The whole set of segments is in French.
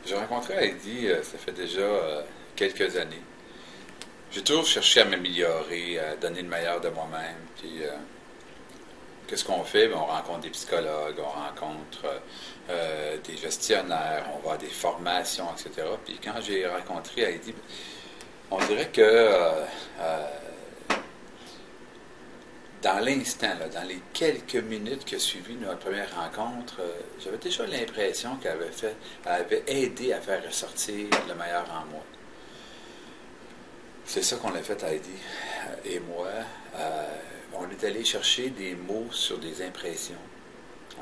J'ai rencontré Heidi, ça fait déjà quelques années. J'ai toujours cherché à m'améliorer, à donner le meilleur de moi-même. Puis, qu'est-ce qu'on fait? Ben, on rencontre des psychologues, on rencontre des gestionnaires, on va à des formations, etc. Puis quand j'ai rencontré Heidi, on dirait que dans l'instant, là, dans les quelques minutes qui ont suivi notre première rencontre, j'avais déjà l'impression elle avait aidé à faire ressortir le meilleur en moi. C'est ça qu'on a fait, Heidi et moi. Euh, on est allé chercher des mots sur des impressions.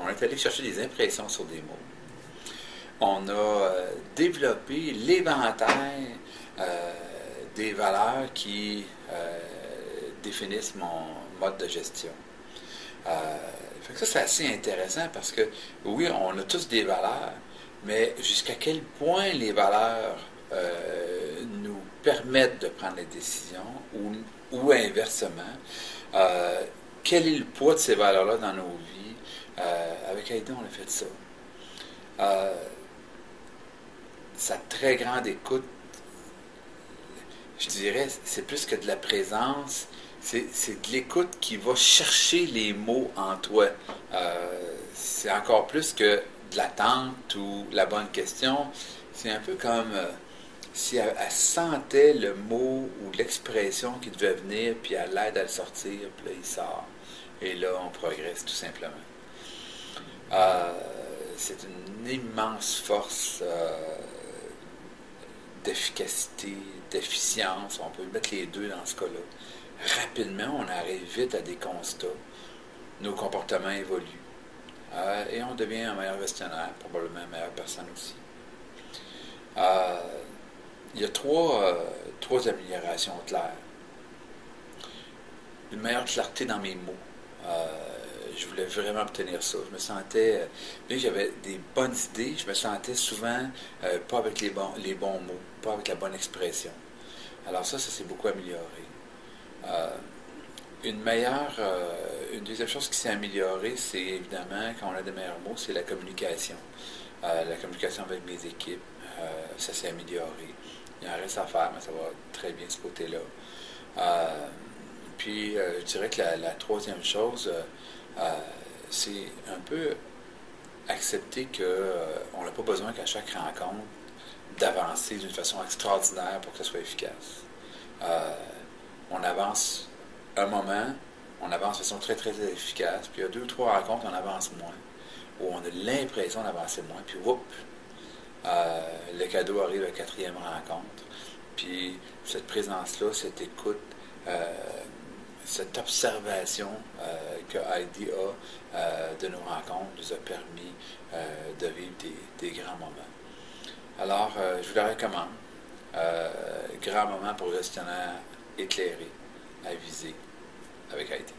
On est allé chercher des impressions sur des mots. On a développé l'éventail euh, des valeurs qui définissent mon mode de gestion. Euh, fait que ça, c'est assez intéressant parce que, oui, on a tous des valeurs, mais jusqu'à quel point les valeurs nous permettent de prendre des décisions ou inversement, euh, quel est le poids de ces valeurs-là dans nos vies? Avec Aïda, on a fait ça. Euh, Sa très grande écoute, je dirais, c'est plus que de la présence, c'est de l'écoute qui va chercher les mots en toi. C'est encore plus que de l'attente ou la bonne question. C'est un peu comme si elle sentait le mot ou l'expression qui devait venir, puis elle l'aide à le sortir, puis là, il sort. Et là, on progresse tout simplement. Euh, c'est une immense force d'efficacité, d'efficience. On peut mettre les deux dans ce cas-là. Rapidement, on arrive vite à des constats. Nos comportements évoluent. Et on devient un meilleur gestionnaire, probablement une meilleure personne aussi. Euh, il y a trois améliorations claires. Une meilleure clarté dans mes mots. Je voulais vraiment obtenir ça. Je me sentais, bien que j'avais des bonnes idées, je me sentais souvent pas avec les bons mots, pas avec la bonne expression. Alors ça s'est beaucoup amélioré. Euh, une deuxième chose qui s'est améliorée, c'est évidemment, quand on a des meilleurs mots, c'est la communication. La communication avec mes équipes, ça s'est amélioré. Il en reste à faire, mais ça va très bien de ce côté-là. Puis, je dirais que la troisième chose, c'est un peu accepter qu'on n'a pas besoin qu'à chaque rencontre d'avancer d'une façon extraordinaire pour que ça soit efficace. Euh, on avance un moment, on avance de façon très très efficace, puis il y a deux ou trois rencontres, on avance moins, où on a l'impression d'avancer moins, puis whoop, le cadeau arrive à la quatrième rencontre. Puis cette présence-là, cette écoute, euh, cette observation que Heidi a de nos rencontres nous a permis de vivre des grands moments. Alors, je vous la recommande. Grand moment pour le gestionnaire éclairé, avisé, avec Heidi.